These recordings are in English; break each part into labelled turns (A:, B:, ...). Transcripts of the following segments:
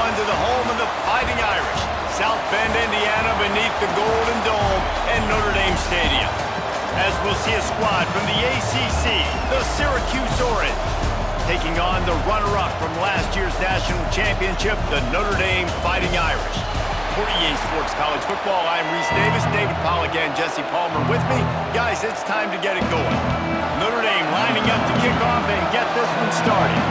A: one to the home of the Fighting Irish, South Bend, Indiana, beneath the Golden Dome and Notre Dame Stadium. As we'll see a squad from the ACC, the Syracuse Orange, taking on the runner-up from last year's national championship, the Notre Dame Fighting Irish. For EA Sports College Football, I'm Reese Davis, David Pollack, and Jesse Palmer with me. Guys, it's time to get it going. Notre Dame lining up to kick off and get this one started.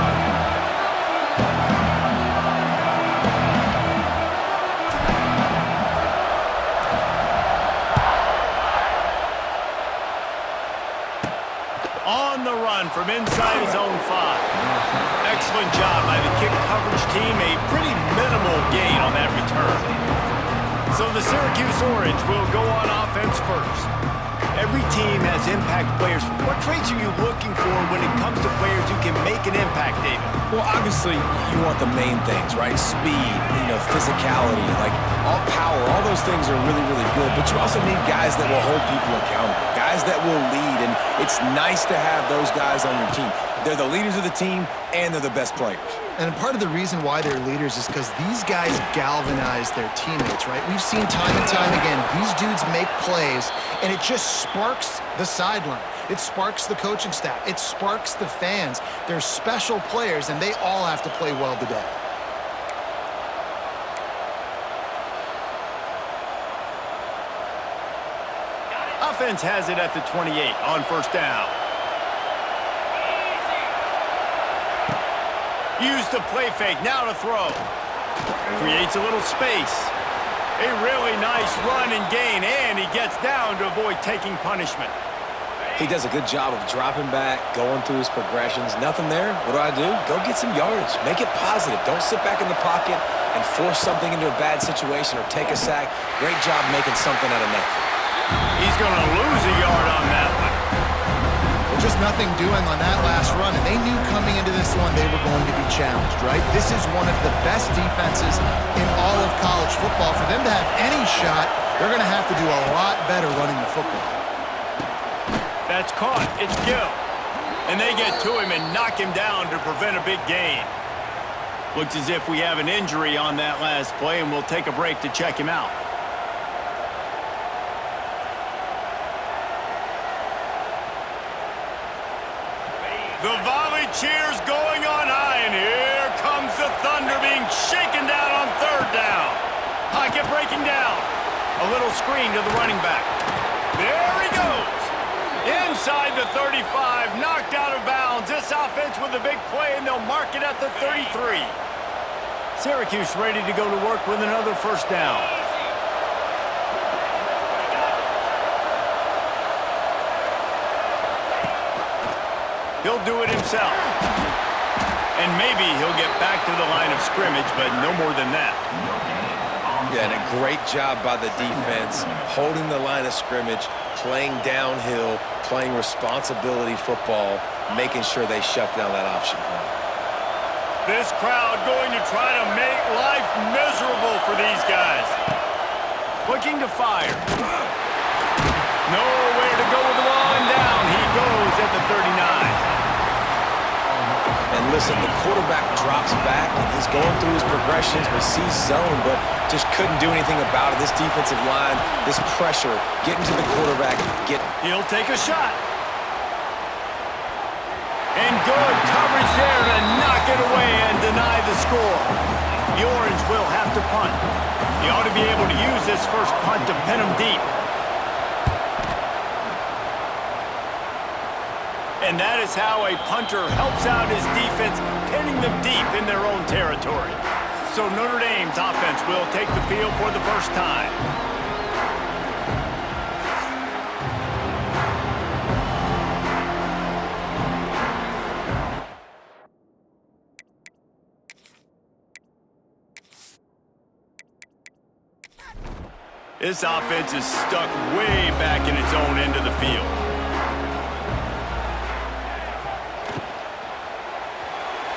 A: On the run from inside his own 5. Excellent job by the kick coverage team. A pretty minimal gain on that return. So the Syracuse Orange will go on offense first. Every team has impact players. What traits are you looking for when it comes to players who can make an impact, David?
B: Well, obviously, you want the main things, right? Speed, physicality, like all power, all those things are really, really good. But you also need guys that will hold people accountable, guys that will lead, and it's nice to have those guys on your team. They're the leaders of the team, and they're the best players.
C: And part of the reason why they're leaders is because these guys galvanize their teammates, right? We've seen time and time again, these dudes make plays, and it just sparks the sideline. It sparks the coaching staff. It sparks the fans. They're special players, and they all have to play well today.
A: Offense has it at the 28 on first down. Use the play fake, now to throw. Creates a little space. A really nice run and gain, and he gets down to avoid taking punishment.
B: He does a good job of dropping back, going through his progressions. Nothing there. What do? Go get some yardage. Make it positive. Don't sit back in the pocket and force something into a bad situation or take a sack. Great job making something out of nothing.
A: He's going to lose a yard on that one.
C: Just nothing doing on that last run, and they knew coming into this one they were going to be challenged, right? This is one of the best defenses in all of college football. For them to have any shot, they're going to have to do a lot better running the football.
A: That's caught. It's Gill. And they get to him and knock him down to prevent a big gain. Looks as if we have an injury on that last play, and we'll take a break to check him out. The volley cheers going on high, and here comes the Thunder being shaken down on third down. Pocket breaking down. A little screen to the running back. There he goes. Inside the 35, knocked out of bounds. This offense with a big play, and they'll mark it at the 33. Syracuse ready to go to work with another first down. He'll do it himself. And maybe he'll get back to the line of scrimmage, but no more than that.
B: Yeah, and a great job by the defense, holding the line of scrimmage, playing downhill, playing responsibility football, making sure they shut down that option play.
A: This crowd going to try to make life miserable for these guys. Looking to fire. Nowhere to go with the ball, and down he goes at the 39.
B: And listen, the quarterback drops back, and he's going through his progressions, but sees zone, but just couldn't do anything about it. This defensive line, this pressure, getting to the quarterback,
A: He'll take a shot. And good coverage there to knock it away and deny the score. The Orange will have to punt. He ought to be able to use this first punt to pin him deep. And that is how a punter helps out his defense, pinning them deep in their own territory. So Notre Dame's offense will take the field for the first time. This offense is stuck way back in its own end of the field.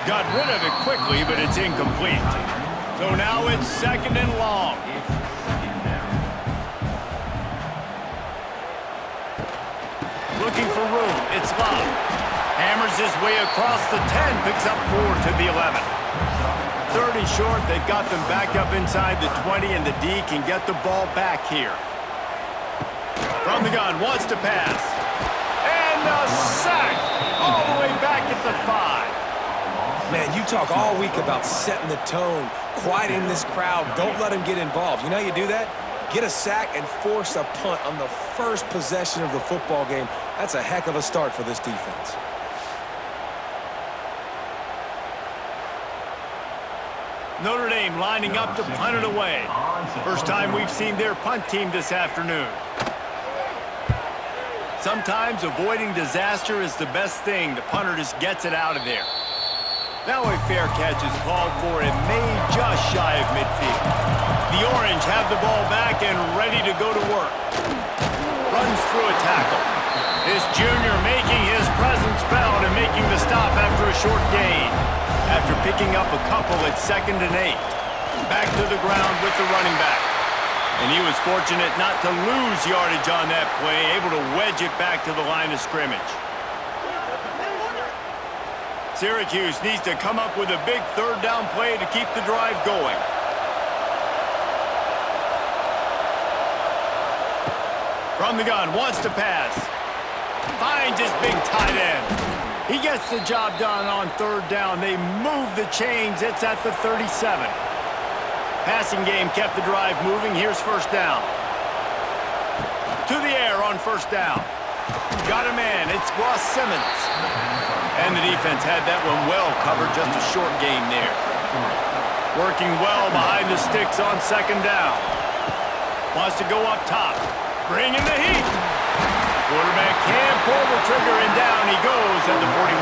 A: Got rid of it quickly, but it's incomplete. So now it's second and long. Looking for room. It's Love. Hammers his way across the 10, picks up 4 to the 11. 3rd and short. They've got them back up inside the 20, and the D can get the ball back here. From the gun, wants to pass. And a sack all the way back at the 5.
B: Man, you talk all week about setting the tone, quieting this crowd. Don't let them get involved. You know how you do that? Get a sack and force a punt on the first possession of the football game. That's a heck of a start for this defense.
A: Notre Dame lining up to punt it away. First time we've seen their punt team this afternoon. Sometimes avoiding disaster is the best thing. The punter just gets it out of there. Now a fair catch is called for and made just shy of midfield. The Orange have the ball back and ready to go to work. Runs through a tackle. This junior making his presence felt and making the stop after a short gain. After picking up a couple at 2nd and 8. Back to the ground with the running back. And he was fortunate not to lose yardage on that play, able to wedge it back to the line of scrimmage. Syracuse needs to come up with a big 3rd down play to keep the drive going. From the gun, wants to pass. Finds his big tight end. He gets the job done on 3rd down. They move the chains. It's at the 37. Passing game kept the drive moving. Here's 1st down. To the air on 1st down. Got a man. It's Ross Simmons. And the defense had that one well covered. Just a short gain there. Working well behind the sticks on 2nd down. Wants to go up top. Bringing the heat. Quarterback can't pull the trigger, and down he goes at the 41.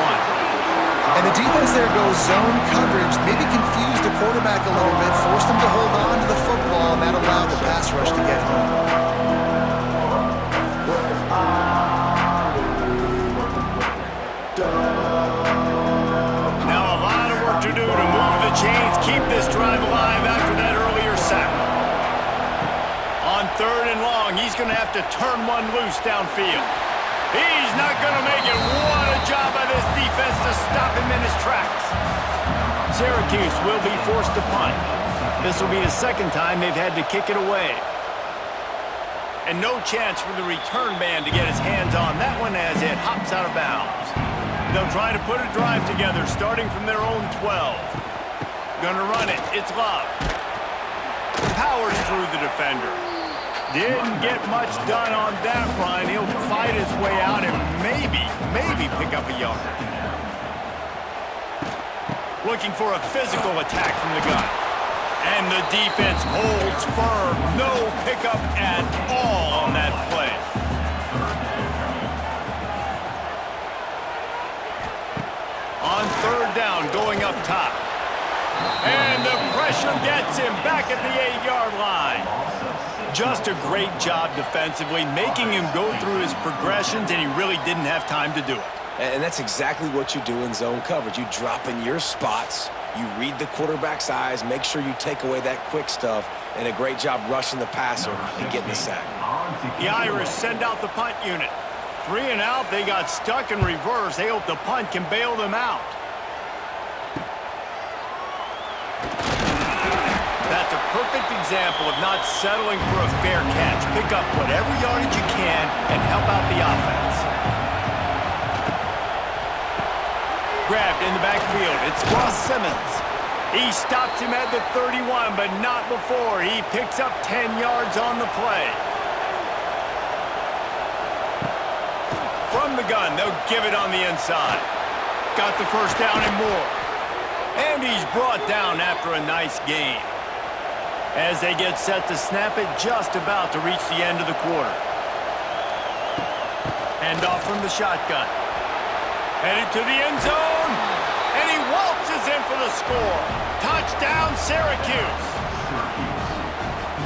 C: And the defense there goes zone coverage, maybe confused the quarterback a little bit, forced him to hold on to the football, and that allowed the pass rush to get home.
A: Now a lot of work to do to move the chains, keep this drive alive after that earlier sack. On 3rd and long, he's going to have to turn one loose downfield. He's not going to make it. What a job by this defense to stop him in his tracks. Syracuse will be forced to punt. This will be the 2nd time they've had to kick it away. And no chance for the return man to get his hands on that one as it hops out of bounds. They'll try to put a drive together starting from their own 12. Gonna run it. It's Love. Powers through the defender. Didn't get much done on that run. He'll fight his way out and maybe pick up a yard. Looking for a physical attack from the gun. And the defense holds firm. No pickup at all on that play. On 3rd down, going up top. And the pressure gets him back at the 8-yard line. Just a great job defensively, making him go through his progressions, and he really didn't have time to do it.
B: And that's exactly what you do in zone coverage. You drop in your spots, you read the quarterback's eyes, make sure you take away that quick stuff, and a great job rushing the passer and getting the sack.
A: The Irish send out the punt unit. 3 and out, they got stuck in reverse. They hope the punt can bail them out. That's a perfect example of not settling for a fair catch. Pick up whatever yardage you can and help out the offense. Grabbed in the backfield. It's Ross Simmons. He stops him at the 31, but not before. He picks up 10 yards on the play. From the gun, they'll give it on the inside. Got the 1st down and more. And he's brought down after a nice gain. As they get set to snap it, just about to reach the end of the quarter. Hand off from the shotgun. Headed to the end zone. And he waltzes in for the score. Touchdown, Syracuse.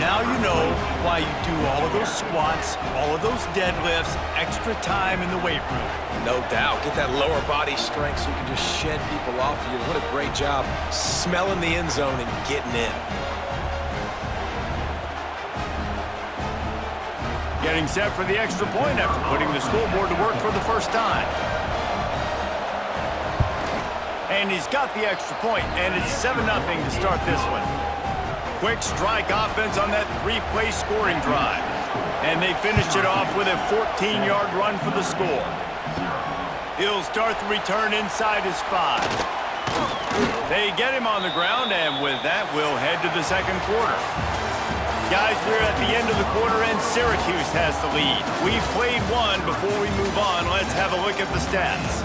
A: Now you know why you do all of those squats, all of those deadlifts, extra time in the weight room.
B: No doubt. Get that lower body strength so you can just shed people off of you. What a great job smelling the end zone and getting in.
A: Getting set for the extra point after putting the scoreboard to work for the first time. And he's got the extra point, and it's 7-0 to start this one. Quick strike offense on that three-play scoring drive. And they finished it off with a 14-yard run for the score. He'll start the return inside his 5. They get him on the ground, and with that, we'll head to the second quarter. Guys, we're at the end of the quarter, and Syracuse has the lead. We've played one. Before we move on, let's have a look at the stats.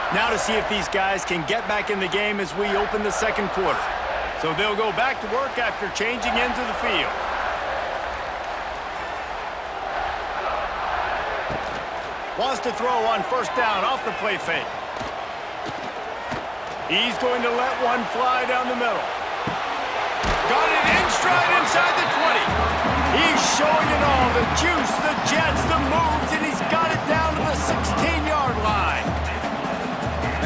A: Now to see if these guys can get back in the game as we open the second quarter. So they'll go back to work after changing into the field. Wants to throw on first down off the play fake. He's going to let one fly down the middle. Got it in stride inside the 20. He's showing it all, the juice, the jets, the moves, and he's got it down to the 16-yard line.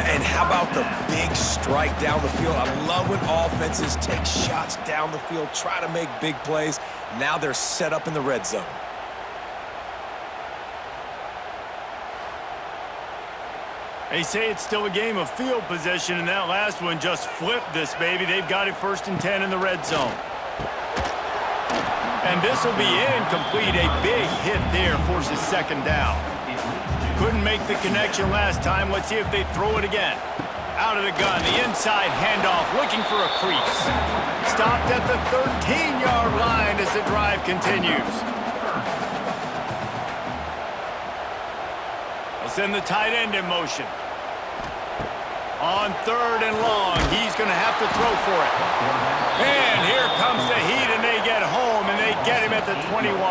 B: And how about the big strike down the field? I love when offenses take shots down the field, try to make big plays. Now they're set up in the red zone.
A: They say it's still a game of field position, and that last one just flipped this baby. They've got it 1st and 10 in the red zone. And this will be incomplete. A big hit there forces second down. Couldn't make the connection last time. Let's see if they throw it again. Out of the gun, the inside handoff, looking for a crease. Stopped at the 13-yard line as the drive continues. They'll send the tight end in motion. On 3rd and long, he's going to have to throw for it. And here comes the heat, and they get home, and they get him at the 21.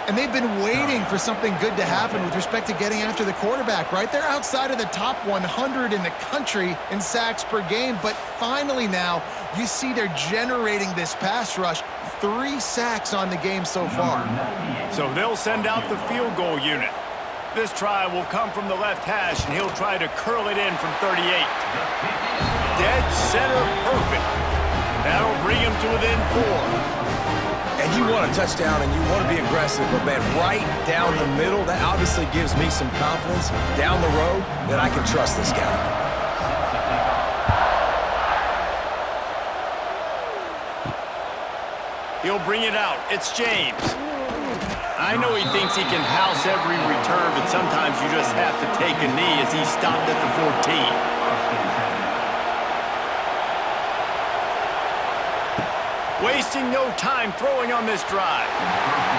C: And they've been waiting for something good to happen with respect to getting after the quarterback, right? They're outside of the top 100 in the country in sacks per game, but finally now you see they're generating this pass rush. 3 sacks on the game so far.
A: So they'll send out the field goal unit. This try will come from the left hash, and he'll try to curl it in from 38. Dead center perfect. That'll bring him to within 4.
B: And you want a touchdown and you want to be aggressive, but man, right down the middle, that obviously gives me some confidence down the road that I can trust this guy.
A: He'll bring it out. It's James. I know he thinks he can house every return, but sometimes you just have to take a knee as he stopped at the 14. Wasting no time throwing on this drive.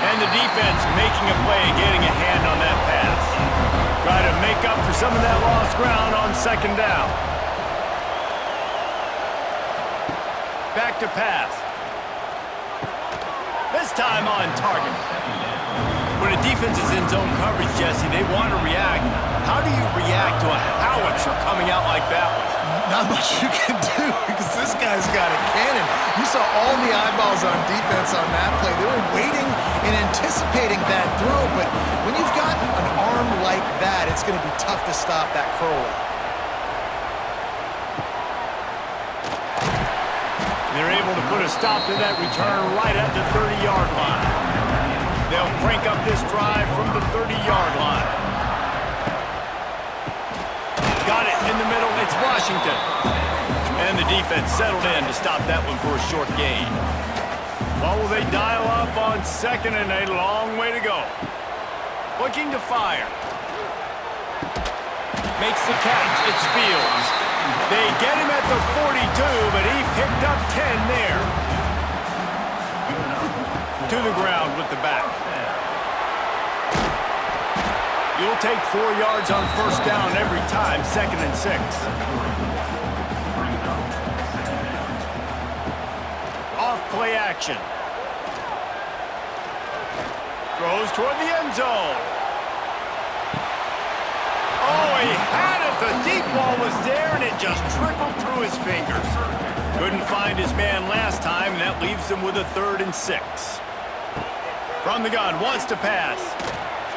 A: And the defense making a play, getting a hand on that pass. Try to make up for some of that lost ground on second down. Back to pass. This time on target. When a defense is in zone coverage, Jesse, they want to react. How do you react to a howitzer coming out like that one?
C: Not much you can do because this guy's got a cannon. You saw all the eyeballs on defense on that play. They were waiting and anticipating that throw, but when you've got an arm like that, it's going to be tough to stop that curler.
A: They're able to put a stop to that return right at the 30-yard line. They'll crank up this drive from the 30-yard line. Got it in the middle. It's Washington. And the defense settled in to stop that one for a short gain. Well, will they dial up on 2nd and a long way to go? Looking to fire. Makes the catch. It's Fields. They get him at the 42, but he picked up 10 there. To the ground with the back. You'll take 4 yards on first down every time, 2nd and 6. Off play action. Throws toward the end zone. Oh, he had it. The deep ball was there, and it just trickled through his fingers. Couldn't find his man last time, and that leaves him with a 3rd and 6. From the gun, wants to pass.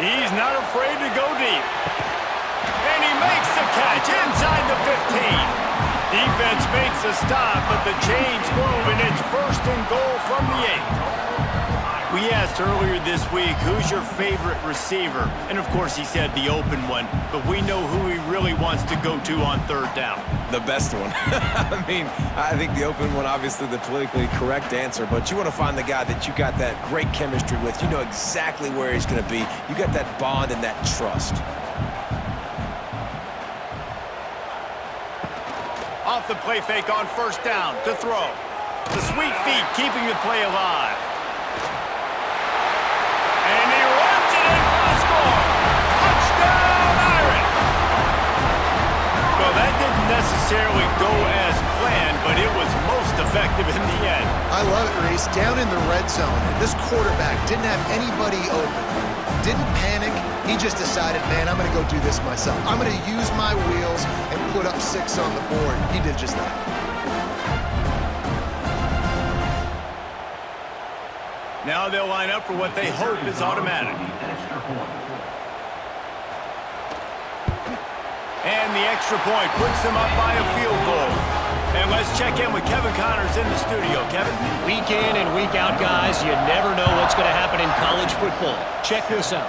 A: He's not afraid to go deep. And he makes the catch inside the 15. Defense makes a stop, but the chains move, and it's 1st and goal from the 8. We He asked earlier this week, who's your favorite receiver? And of course he said the open one, but we know who he really wants to go to on third down.
B: The best one. I mean, I think the open one, obviously the politically correct answer, but you want to find the guy that you got that great chemistry with. You know exactly where he's going to be. You got that bond and that trust.
A: Off the play fake on first down to throw. The sweet feet keeping the play alive. And he runs it in for the score. Touchdown, Irish! Well, that didn't necessarily go as planned, but it was most effective in the end.
C: I love it, Reese. Down in the red zone, this quarterback didn't have anybody open. Didn't panic. He just decided, man, I'm going to go do this myself. I'm going to use my wheels and put up 6 on the board. He did just that.
A: Now they'll line up for what they hope is automatic. And the extra point puts them up by a field goal. And let's check in with Kevin Connors in the studio. Kevin?
D: Week in and week out, guys, you never know what's going to happen in college football. Check this out.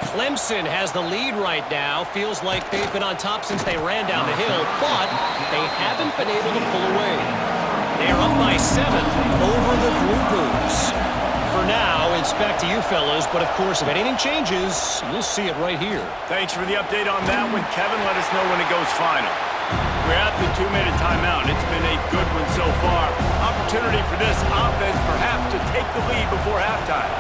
D: Clemson has the lead right now. Feels like they've been on top since they ran down the hill, but they haven't been able to pull away. They're up by 7 over the Blue Bulls. For now, it's back to you fellas, but of course, if anything changes, you'll see it right here.
A: Thanks for the update on that one, Kevin. Let us know when it goes final. We're at the 2-minute timeout. It's been a good one so far. Opportunity for this offense perhaps to take the lead before halftime.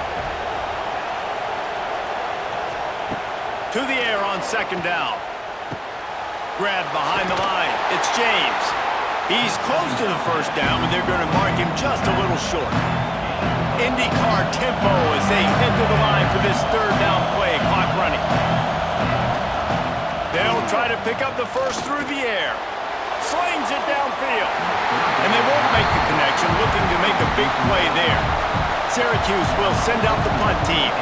A: To the air on second down. Grab behind the line. It's James. He's close to the first down, but they're going to mark him just a little short. IndyCar tempo as they head to the line for this third down play. Clock running. They'll try to pick up the first through the air. Slings it downfield. And they won't make the connection, looking to make a big play there. Syracuse will send out the punt team.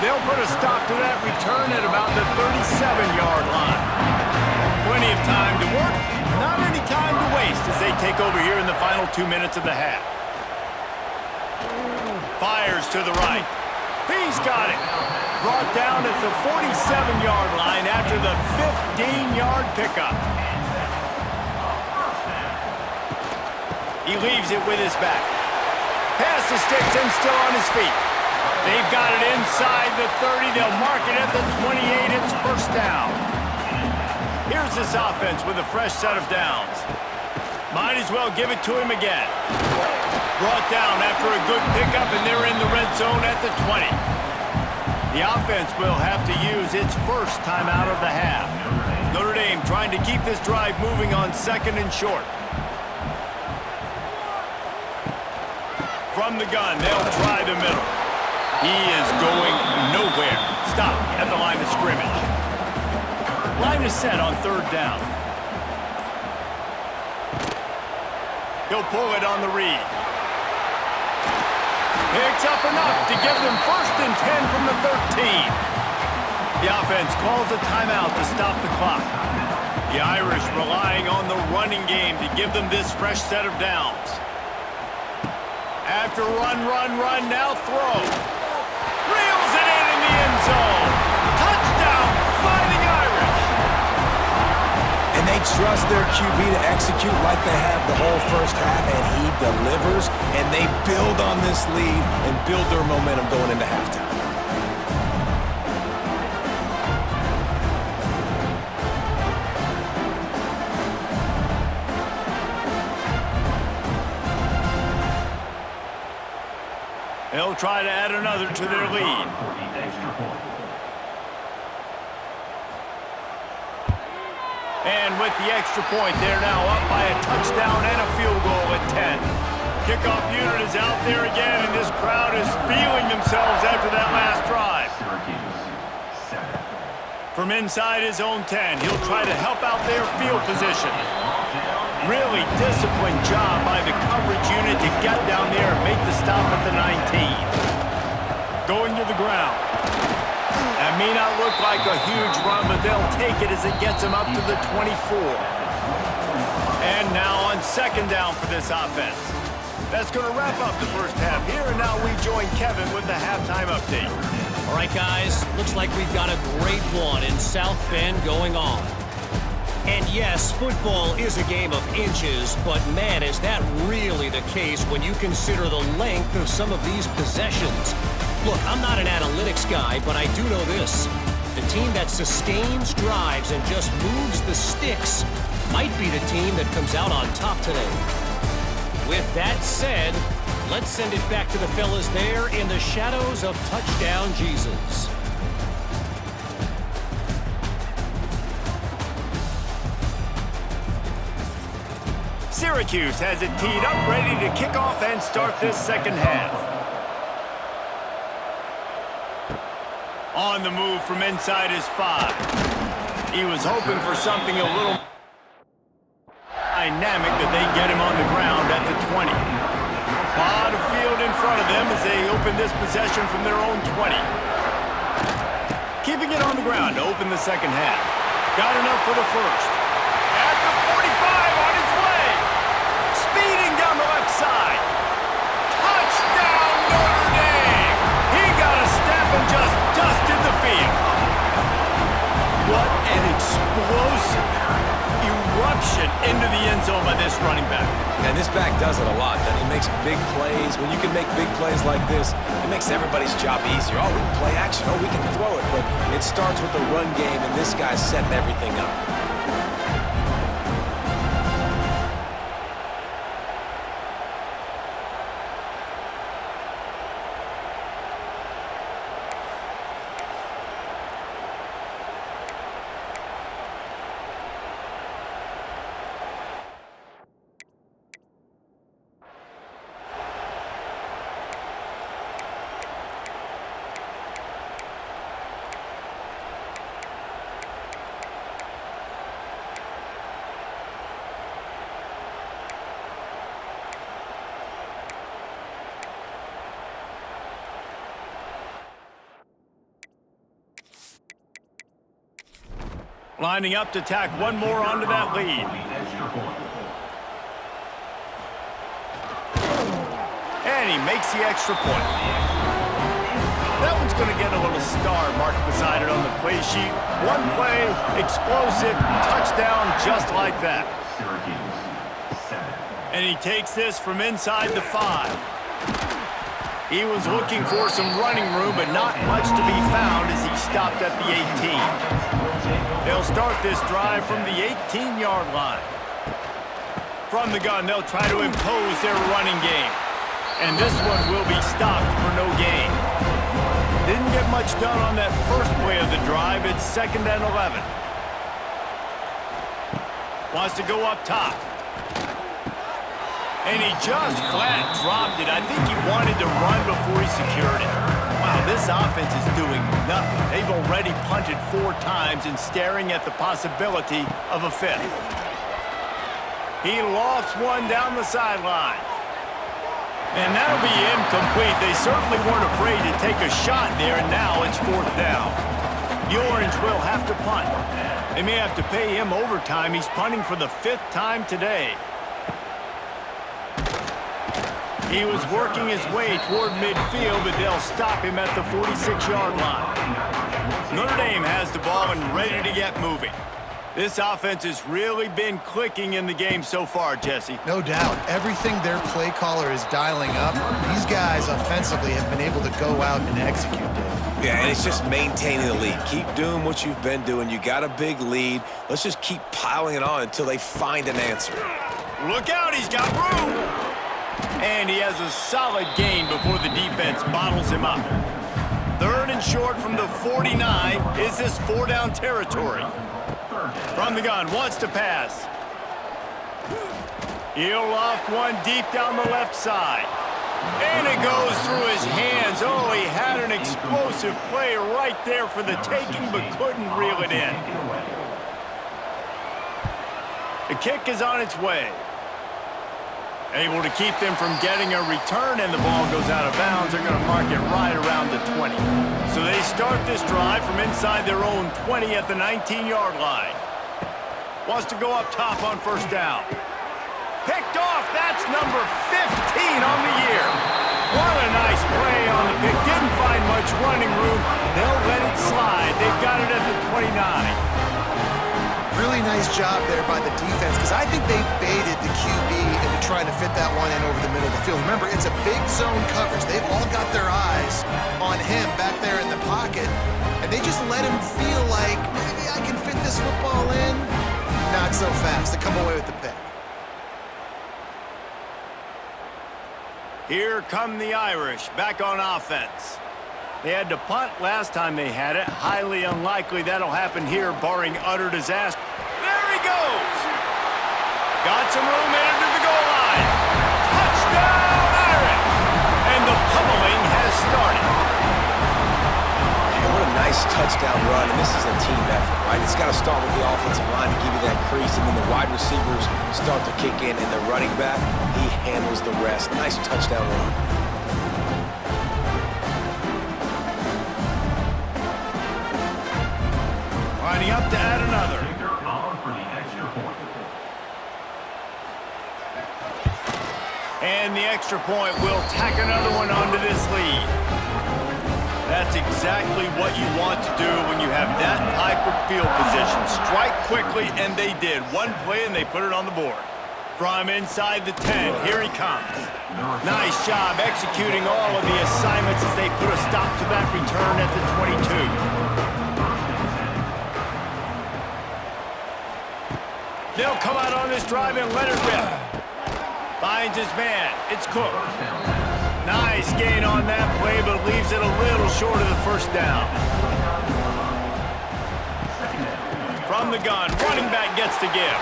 A: They'll put a stop to that return at about the 37-yard line. Plenty of time to work, not any time to waste as they take over here in the final 2 minutes of the half. Fires to the right. He's got it. Brought down at the 47-yard line after the 15-yard pickup. He leaves it with his back. Pass the sticks and still on his feet. They've got it inside the 30. They'll mark it at the 28. It's first down. Here's this offense with a fresh set of downs. Might as well give it to him again. Brought down after a good pickup, and they're in the red zone at the 20. The offense will have to use its first timeout of the half. Notre Dame trying to keep this drive moving on second and short. From the gun, they'll try the middle. He is going nowhere. Stop at the line of scrimmage. Line is set on third down. He'll pull it on the read. Picks up enough to give them first and 10 from the 13. The offense calls a timeout to stop the clock. The Irish relying on the running game to give them this fresh set of downs. After run, now throw. Reels it in the end zone. Touchdown, Fighting Irish.
B: And they trust their QB to execute like they have the whole first half, and he delivers, and they build on this lead and build their momentum going into halftime.
A: They'll try to add another to their lead. And with the extra point, they're now up by a touchdown and a field goal at 10. Kickoff unit is out there again, and this crowd is feeling themselves after that last drive. From inside his own 10, he'll try to help out their field position. Really disciplined job by the coverage unit to get down there and make the stop at the 19. Going to the ground. That may not look like a huge run, but they'll take it as it gets them up to the 24. And now on second down for this offense. That's going to wrap up the first half here, and now we join Kevin with the halftime update.
D: All right, guys, looks like we've got a great one in South Bend going on. And yes, football is a game of inches, but man, is that really the case when you consider the length of some of these possessions. Look, I'm not an analytics guy, but I do know this. The team that sustains drives and just moves the sticks might be the team that comes out on top today. With that said, let's send it back to the fellas there in the shadows of Touchdown Jesus.
A: Syracuse has it teed up, ready to kick off and start this second half. On the move from inside his 5. He was hoping for something a little dynamic, that they get him on the ground at the 20. A lot of field in front of them as they open this possession from their own 20. Keeping it on the ground to open the second half. Got enough for the first. At the 45 on his way. Speeding down the left side. Touchdown Notre Dame! He got a step and just dusted the field. What an explosive eruption into the end zone by this running back.
B: And this back does it a lot. He makes big plays. When you can make big plays like this, it makes everybody's job easier. Oh, we can play action. Oh, we can throw it. But it starts with the run game, and this guy's setting everything up.
A: Lining up to tack one more onto that lead. And he makes the extra point. That one's going to get a little star marked beside it on the play sheet. One play, explosive, touchdown just like that. And he takes this from inside the 5. He was looking for some running room, but not much to be found as he stopped at the 18. They'll start this drive from the 18-yard line. From the gun, they'll try to impose their running game. And this one will be stopped for no gain. Didn't get much done on that first play of the drive. It's 2nd and 11. Wants to go up top. And he just flat dropped it. I think he wanted to run before he secured it. Wow, this offense is doing nothing. They've already punted 4 times and staring at the possibility of a 5th. He lofts one down the sideline. And that'll be incomplete. They certainly weren't afraid to take a shot there, and now it's 4th down. The Orange will have to punt. They may have to pay him overtime. He's punting for the 5th time today. He was working his way toward midfield, but they'll stop him at the 46-yard line. Notre Dame has the ball and ready to get moving. This offense has really been clicking in the game so far, Jesse.
C: No doubt. Everything their play caller is dialing up, these guys offensively have been able to go out and execute, Dave.
B: Yeah, and it's just maintaining the lead. Keep doing what you've been doing. You got a big lead. Let's just keep piling it on until they find an answer.
A: Look out, he's got room! And he has a solid gain before the defense bottles him up. 3rd and short from the 49. Is this 4-down territory? From the gun, wants to pass. He'll loft one deep down the left side. And it goes through his hands. Oh, he had an explosive play right there for the taking, but couldn't reel it in. The kick is on its way. Able to keep them from getting a return, and the ball goes out of bounds. They're going to mark it right around the 20. So they start this drive from inside their own 20 at the 19-yard line. Wants to go up top on first down. Picked off. That's number 15 on the year. What a nice play on the pick. Didn't find much running room. They'll let it slide. They've got it at the 29.
C: Really nice job there by the defense, because I think they baited the QB into trying to fit that one in over the middle of the field. Remember, it's a big zone coverage. They've all got their eyes on him back there in the pocket, and they just let him feel like, maybe I can fit this football in. Not so fast. They come away with the pick.
A: Here come the Irish, back on offense. They had to punt last time they had it. Highly unlikely that'll happen here, barring utter disaster. There he goes! Got some room into the goal line. Touchdown, Irish! And the pummeling has started.
B: Man, what a nice touchdown run, and this is a team effort, right? It's got to start with the offensive line to give you that crease, and then the wide receivers start to kick in, and the running back, he handles the rest. Nice touchdown run.
A: Lining up to add another. And the extra point will tack another one onto this lead. That's exactly what you want to do when you have that type of field position. Strike quickly, and they did. One play, and they put it on the board. From inside the 10, here he comes. Nice job executing all of the assignments as they put a stop to that return at the 22. They'll come out on this drive and let it rip. Finds his man. It's Cook. Nice gain on that play, but leaves it a little short of the first down. From the gun, running back gets the give.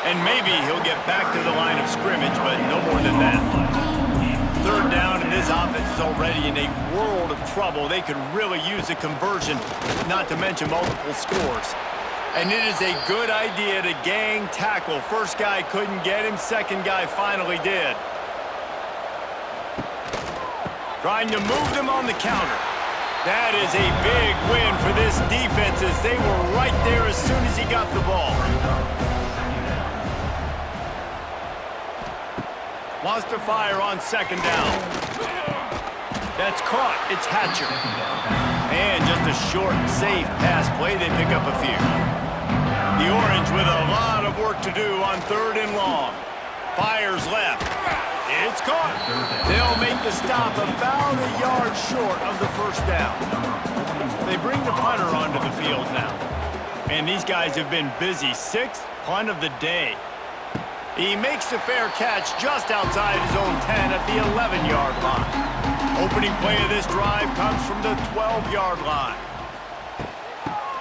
A: And maybe he'll get back to the line of scrimmage, but no more than that. Third down, and this offense is already in a world of trouble. They could really use a conversion, not to mention multiple scores. And it is a good idea to gang tackle. First guy couldn't get him. Second guy finally did. Trying to move them on the counter. That is a big win for this defense as they were right there as soon as he got the ball. Wants to fire on second down. That's caught. It's Hatcher. And just a short, safe pass play. They pick up a few. The Orange with a lot of work to do on third and long. Fires left. It's caught. They'll make the stop about a yard short of the first down. They bring the punter onto the field now. And these guys have been busy. Sixth punt of the day. He makes the fair catch just outside his own 10 at the 11-yard line. Opening play of this drive comes from the 12-yard line.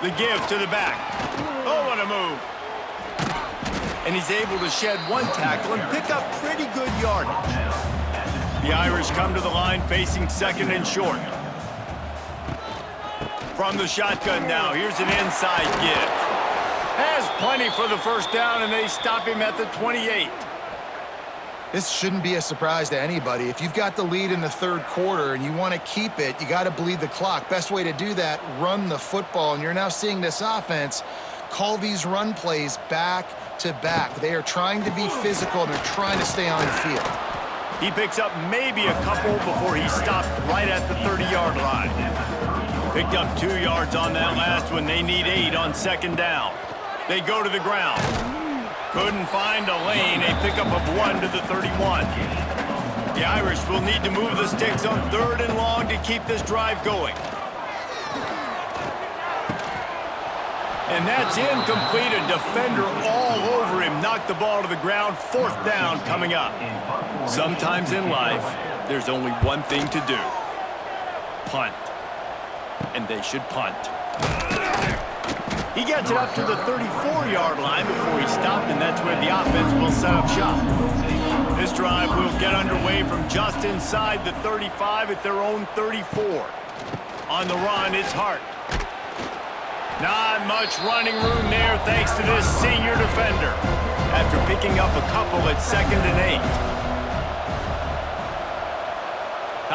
A: The give to the back. Oh, what a move. And he's able to shed one tackle and pick up pretty good yardage. The Irish come to the line facing second and short. From the shotgun now, here's an inside give. Has plenty for the first down, and they stop him at the 28.
C: This shouldn't be a surprise to anybody. If you've got the lead in the third quarter and you want to keep it, you got to bleed the clock. Best way to do that, run the football. And you're now seeing this offense call these run plays back to back. They are trying to be physical, and they're trying to stay on the field.
A: He picks up maybe a couple before he stopped right at the 30-yard line. Picked up 2 yards on that last one. They need 8 on second down. They go to the ground. Couldn't find a lane. A pickup of 1 to the 31. The Irish will need to move the sticks on third and long to keep this drive going. And that's incomplete. A defender all over him. Knocked the ball to the ground. Fourth down coming up. Sometimes in life, there's only one thing to do. Punt. And they should punt. He gets it up to the 34-yard line before he stopped, and that's where the offense will set up shop. This drive will get underway from just inside the 35 at their own 34. On the run, it's Hart. Not much running room there thanks to this senior defender. After picking up a couple at 2nd and 8.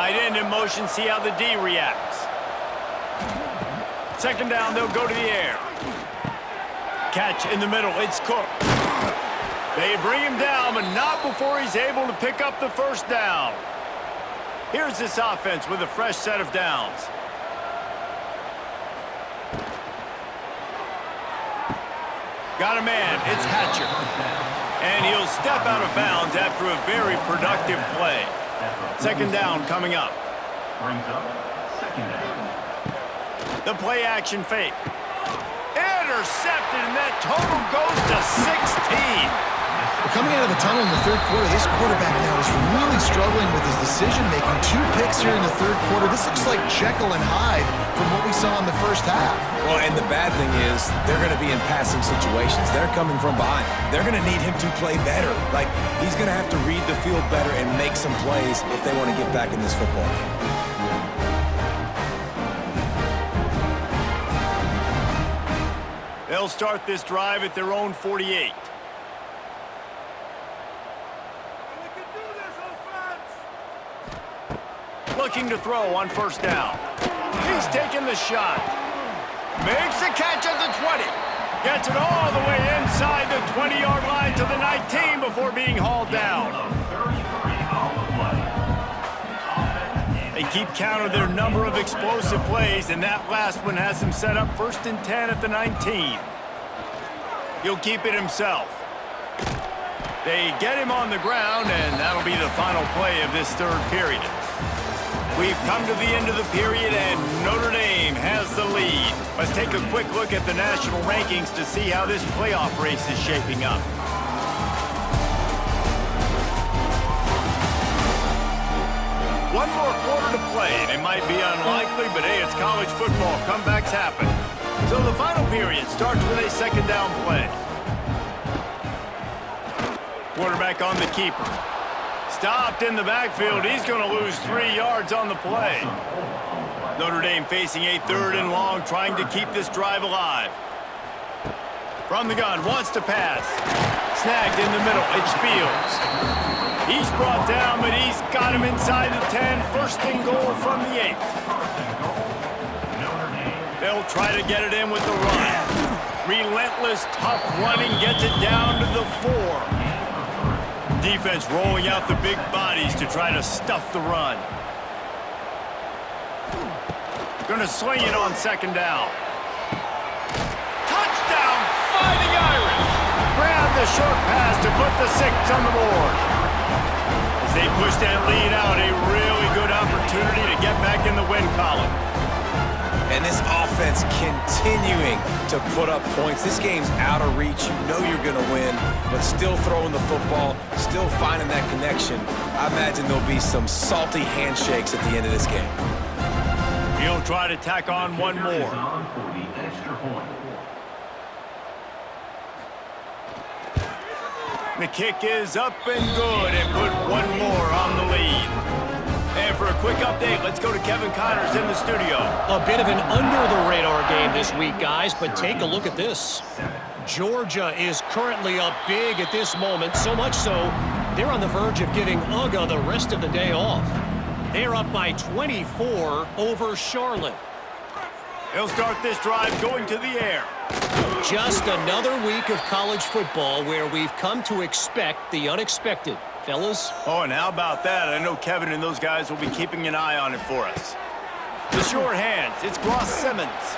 A: Tight end in motion, see how the D reacts. Second down, they'll go to the air. Catch in the middle, it's Cook. They bring him down, but not before he's able to pick up the first down. Here's this offense with a fresh set of downs. Got a man, it's Hatcher. And he'll step out of bounds after a very productive play. Second down coming up.
E: Brings up second down.
A: The play action fake. Intercepted, and that total goes to 16.
C: Coming out of the tunnel in the third quarter, this quarterback now is really struggling with his decision-making. 2 picks here in the third quarter. This looks like Jekyll and Hyde from what we saw in the first half.
B: Well, and the bad thing is they're going to be in passing situations. They're coming from behind. They're going to need him to play better. Like, he's going to have to read the field better and make some plays if they want to get back in this football game.
A: They'll start this drive at their own 48. Looking to throw on first down. He's taking the shot. Makes the catch at the 20. Gets it all the way inside the 20-yard line to the 19 before being hauled down. They keep count of their number of explosive plays, and that last one has them set up 1st and 10 at the 19. He'll keep it himself. They get him on the ground, and that'll be the final play of this third period. We've come to the end of the period, and Notre Dame has the lead. Let's take a quick look at the national rankings to see how this playoff race is shaping up. One more quarter to play, and it might be unlikely, but hey, it's college football. Comebacks happen. So the final period starts with a second down play. Quarterback on the keeper. Stopped in the backfield. He's going to lose 3 yards on the play. Notre Dame facing a 3rd and long, trying to keep this drive alive. From the gun, wants to pass. Snagged in the middle. It's Fields. He's brought down, but he's got him inside the 10. 1st and goal from the 8. They'll try to get it in with the run. Relentless, tough running gets it down to the 4. Defense rolling out the big bodies to try to stuff the run. Gonna swing it on second down. Touchdown, Fighting Irish! Grab the short pass to put the 6 on the board. As they push that lead out, a really good opportunity to get back in the win column.
B: And this offense continuing to put up points. This game's out of reach. You know you're going to win, but still throwing the football, still finding that connection. I imagine there'll be some salty handshakes at the end of this game.
A: He'll try to tack on one more. The kick is up and good, and put one more on the lead. And for a quick update, let's go to Kevin Connors in the studio.
D: A bit of an under-the-radar game this week, guys, but take a look at this. Georgia is currently up big at this moment, so much so they're on the verge of giving UGA the rest of the day off. They're up by 24 over Charlotte.
A: He'll start this drive going to the air.
D: Just another week of college football where we've come to expect the unexpected. Fellas?
A: Oh, and how about that? I know Kevin and those guys will be keeping an eye on it for us. The short hands, it's Ross Simmons.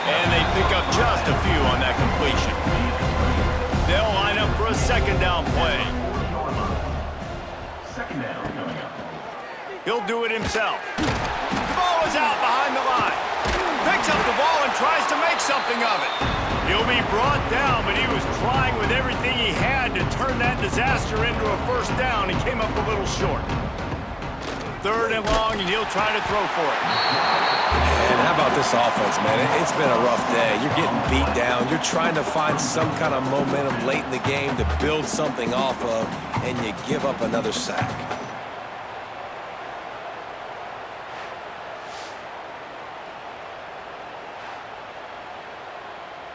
A: And they pick up just a few on that completion. They'll line up for a second down play.
E: Second down coming up.
A: He'll do it himself. The ball is out behind the line. Picks up the ball and tries to make something of it. He'll be brought down, but he was trying with everything he had to turn that disaster into a first down and came up a little short. 3rd and long, and he'll try to throw for it.
B: And how about this offense, man? It's been a rough day. You're getting beat down. You're trying to find some kind of momentum late in the game to build something off of, and you give up another sack.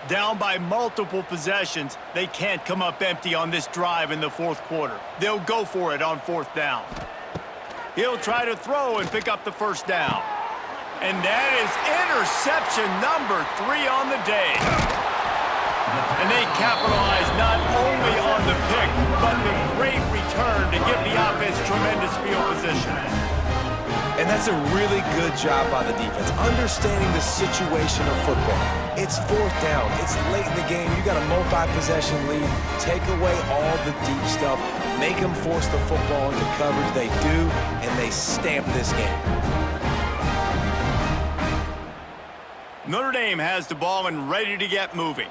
A: Down by multiple possessions, they can't come up empty on this drive in the 4th quarter. They'll go for it on 4th down. He'll try to throw and pick up the first down. And that is interception number 3 on the day. And they capitalize not only on the pick, but the great return to give the offense tremendous field position.
B: And that's a really good job by the defense, understanding the situation of football. It's 4th down. It's late in the game. You got a multi-possession lead. Take away all the deep stuff. Make them force the football into coverage. They do, and they stamp this game.
A: Notre Dame has the ball and ready to get moving.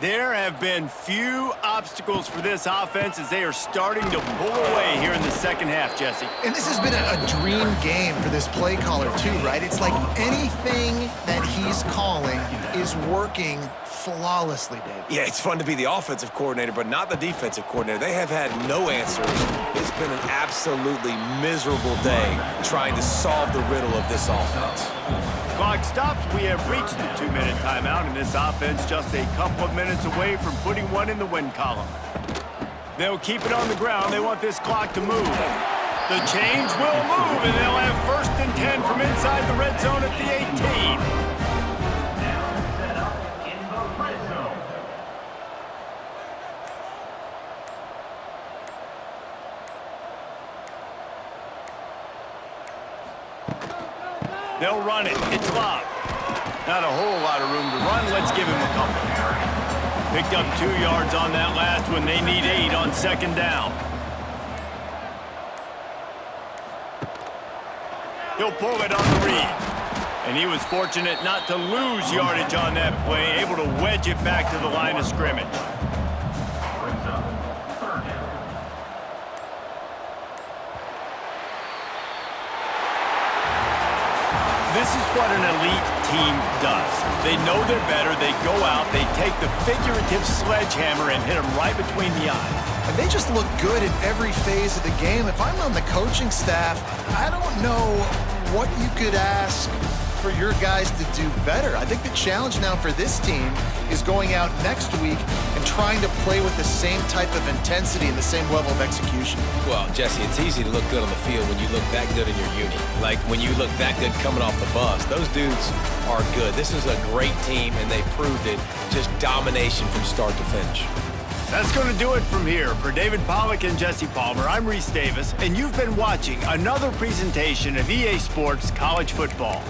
A: There have been few obstacles for this offense as they are starting to pull away here in the second half, Jesse.
C: And this has been a dream game for this play caller too, right? It's like anything that he's calling is working flawlessly, Dave.
B: Yeah, it's fun to be the offensive coordinator, but not the defensive coordinator. They have had no answers. It's been an absolutely miserable day trying to solve the riddle of this offense.
A: Clock stops. We have reached the 2-minute timeout, and this offense just a couple of minutes away from putting one in the win column. They'll keep it on the ground. They want this clock to move. The chains will move, and they'll have 1st and 10 from inside the red zone at the 18.
E: Now set up in the red zone.
A: They'll run it. It's Love. Not a whole lot of room to run. Let's give him a couple. Picked up 2 yards on that last one. They need 8 on 2nd down. He'll pull it on the read. And he was fortunate not to lose yardage on that play, able to wedge it back to the line of scrimmage.
E: Brings up 3rd down.
A: This is what an elite team does. They know they're better. They go out, they take the figurative sledgehammer and hit them right between the eyes.
C: And they just look good in every phase of the game. If I'm on the coaching staff, I don't know what you could ask for your guys to do better. I think the challenge now for this team is going out next week and trying to play with the same type of intensity and the same level of execution.
B: Well, Jesse, it's easy to look good on the field when you look that good in your uni. Like when you look that good coming off the bus. Those dudes are good. This is a great team, and they proved it. Just domination from start to finish.
A: That's going to do it from here. For David Pollack and Jesse Palmer, I'm Reese Davis, and you've been watching another presentation of EA Sports College Football.